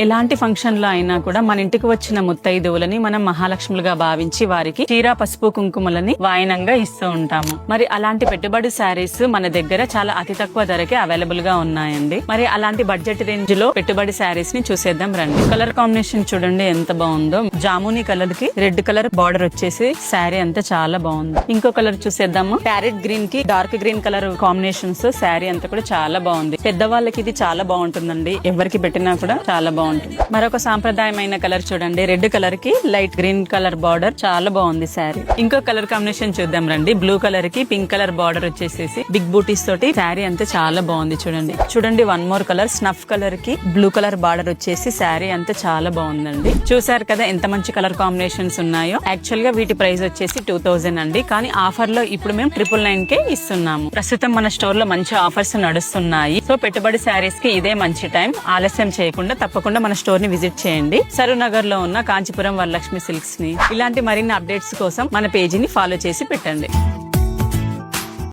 ఎలాంటి ఫంక్షన్ లో అయినా కూడా మన ఇంటికి వచ్చిన ముత్తైదువులని మనం మహాలక్ష్ములుగా భావించి వారికి చీర పసుపు కుంకుమలని వాయనంగా ఇస్తూ ఉంటాము. మరి అలాంటి పెట్టుబడి శారీస్ మన దగ్గర చాలా అతి తక్కువ ధరకే అవైలబుల్ గా ఉన్నాయండి. మరి అలాంటి బడ్జెట్ రేంజ్ లో పెట్టుబడి శారీస్ ని చూసేద్దాం రండి. కలర్ కాంబినేషన్ చూడండి ఎంత బాగుందో. జామునీ కలర్ కి రెడ్ కలర్ బార్డర్ వచ్చేసి శారీ అంతా చాలా బాగుంది. ఇంకో కలర్ చూసేద్దాము. ప్యారెట్ గ్రీన్ కి dark green colour combinations sari అంతా కూడా చాలా బాగుంది. పెద్దవాళ్ళకి ఇది చాలా బాగుంటుందండి. ఎవరికి పెట్టినా కూడా చాలా బాగుంటుంది. మరొక సాంప్రదాయమైన కలర్ చూడండి. రెడ్ కలర్ కి లైట్ గ్రీన్ కలర్ బార్డర్ చాలా బాగుంది శారీ. ఇంకో కలర్ కాంబినేషన్ చూద్దాం రండి. బ్లూ కలర్ కి పింక్ కలర్ బార్డర్ వచ్చేసేసి బిగ్ బూటీస్ తోటి శారీ అంతా చాలా బాగుంది. చూడండి one more colour snuff colour కి బ్లూ కలర్ బార్డర్ వచ్చేసి శారీ అంతా చాలా బాగుందండి. చూసారు కదా ఎంత మంచి కలర్ కాంబినేషన్స్ ఉన్నాయో. యాక్చువల్ గా వీటి ప్రైస్ వచ్చేసి 2000 అండి. కానీ ఆఫర్ లో ఇప్పుడు మేము 999 కే ఇస్తున్నాము. ప్రస్తుతం మన స్టోర్ లో మంచి ఆఫర్స్ నడుస్తున్నాయి. సో పెట్టుబడి శారీస్ కి ఇదే మంచి టైం. ఆలస్యం చేయకుండా తప్పకుండా మన స్టోర్ ని విజిట్ చేయండి. సరూనగర్ లో ఉన్న కాంచీపురం వరలక్ష్మి సిల్క్స్ ని ఇలాంటి మరిన్ని అప్డేట్స్ కోసం మన పేజీని ఫాలో చేసి పెట్టండి.